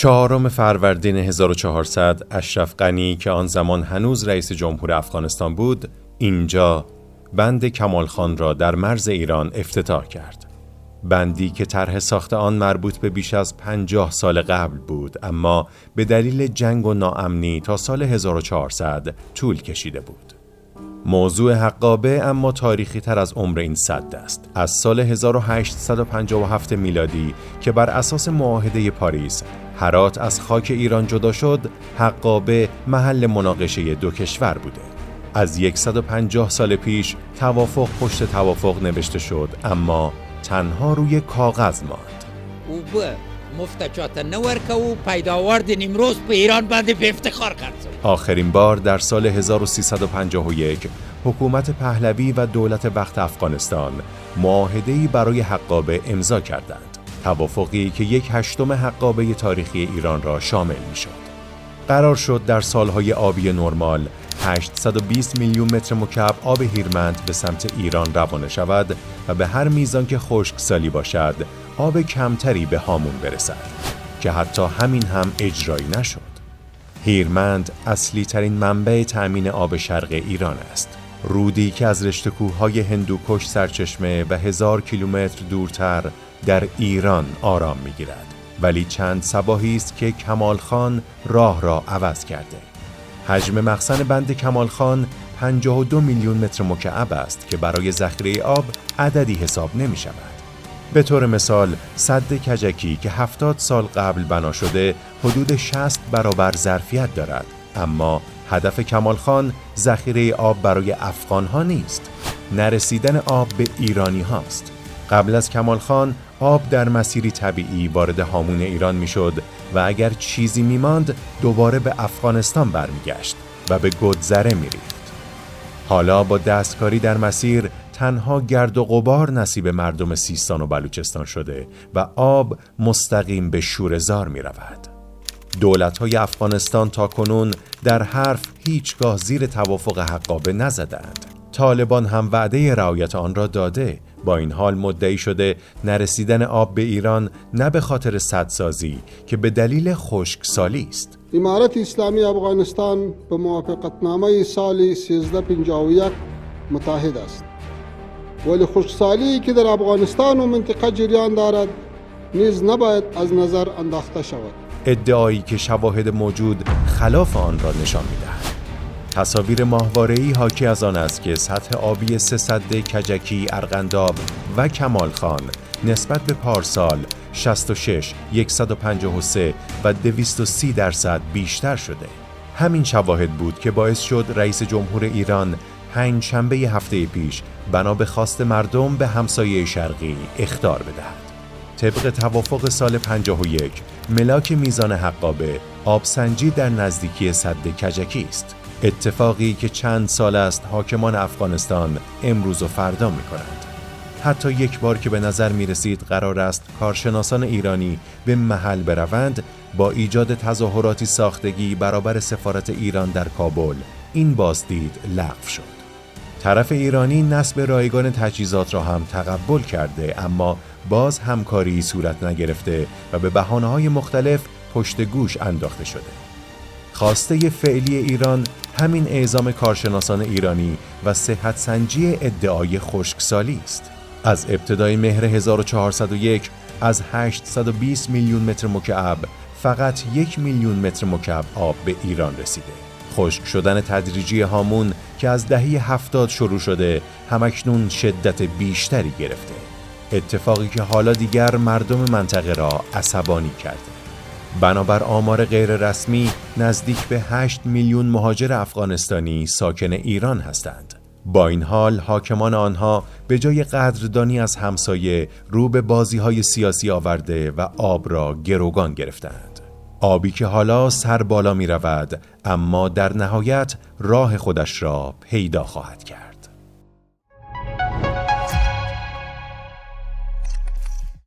4 فروردین 1400 اشرف غنی که آن زمان هنوز رئیس جمهور افغانستان بود، اینجا بند کمال خان را در مرز ایران افتتاح کرد. بندی که طرح ساخت آن مربوط به بیش از 50 سال قبل بود، اما به دلیل جنگ و ناامنی تا سال 1400 طول کشیده بود. موضوع حقابه اما تاریخی تر از عمر این سد است. از سال 1857 میلادی که بر اساس معاهده پاریس هرات از خاک ایران جدا شد، حقابه محل مناقشه دو کشور بوده. از 150 سال پیش توافق پشت توافق نوشته شد، اما تنها روی کاغذ ماند. او به مفتچات نورکه و پیداوارد نیمروز به ایران بنده به افتخار کرد. آخرین بار در سال 1351 حکومت پهلوی و دولت وقت افغانستان معاهده‌ای برای حقابه امضا کردند. توافقی که 1/8 حقابه تاریخی ایران را شامل می‌شد. قرار شد در سالهای آبی نرمال 820 میلیون متر مکعب آب هیرمند به سمت ایران روانه شود و به هر میزان که خشکسالی باشد آب کمتری به هامون برسد، که حتی همین هم اجرایی نشد. هیرمند اصلی ترین منبع تأمین آب شرق ایران است. رودی که از رشته کوههای هندوکش سرچشمه و 1000 کیلومتر دورتر در ایران آرام می‌گیرد. ولی چند صباحی است که کمال خان راه را عوض کرده. حجم مخزن بند کمال خان 52 میلیون متر مکعب است که برای ذخیره آب عددی حساب نمی شود. به طور مثال سد کجکی که 70 سال قبل بنا شده حدود 60 برابر ظرفیت دارد، اما هدف کمال خان ذخیره آب برای افغان ها نیست، نرسیدن آب به ایرانی هاست. قبل از کمال خان آب در مسیری طبیعی وارد هامون ایران می شد و اگر چیزی می ماند دوباره به افغانستان برمیگشت و به گودزره می ریخت. حالا با دستکاری در مسیر تنها گرد و غبار نصیب مردم سیستان و بلوچستان شده و آب مستقیم به شوره‌زار می رود. دولت‌های افغانستان تا کنون در حرف هیچگاه زیر توافق حقابه نزدند. طالبان هم وعده رعایت آن را داده، با این حال مدعی شده نرسیدن آب به ایران نه به خاطر سدسازی که به دلیل خشکسالی است. امارت اسلامی افغانستان به موافقتنامه سال 1351 متحد است، ولی خشکسالی که در افغانستان و منطقه جریان دارد نیز نباید از نظر انداخته شود. ادعایی که شواهد موجود خلاف آن را نشان می‌دهد. تصاویر ماهواره‌ای حاکی از آن است که سطح آبی 3 سد کجکی، ارغنداب و کمال خان نسبت به پارسال 66، 153 و 230% بیشتر شده. همین شواهد بود که باعث شد رئیس جمهور ایران پنجشنبه هفته پیش بنا به خواست مردم به همسایه شرقی اخطار بدهد. طبق توافق سال 51 ملاک میزان حقابه آبسنجی در نزدیکی سد کجکی است. اتفاقی که چند سال است حاکمان افغانستان امروز و فردا می کنند. حتی یک بار که به نظر می رسید قرار است کارشناسان ایرانی به محل بروند، با ایجاد تظاهراتی ساختگی برابر سفارت ایران در کابل این بازدید لغو شد. طرف ایرانی نصب رایگان تجهیزات را هم تقبل کرده، اما باز همکاری صورت نگرفته و به بهانه‌های مختلف پشت گوش انداخته شده. خواسته فعلی ایران همین اعزام کارشناسان ایرانی و صحت سنجی ادعای خشکسالی است. از ابتدای مهر 1401 از 820 میلیون متر مکعب فقط 1 میلیون متر مکعب آب به ایران رسیده. خشک شدن تدریجی هامون که از دهه 70 شروع شده همکنون شدت بیشتری گرفته. اتفاقی که حالا دیگر مردم منطقه را عصبانی کرده. بنابر آمار غیر رسمی نزدیک به 8 میلیون مهاجر افغانستانی ساکن ایران هستند. با این حال حاکمان آنها به جای قدردانی از همسایه رو به بازی‌های سیاسی آورده و آب را گروگان گرفتند. آبی که حالا سر بالا می رود، اما در نهایت راه خودش را پیدا خواهد کرد.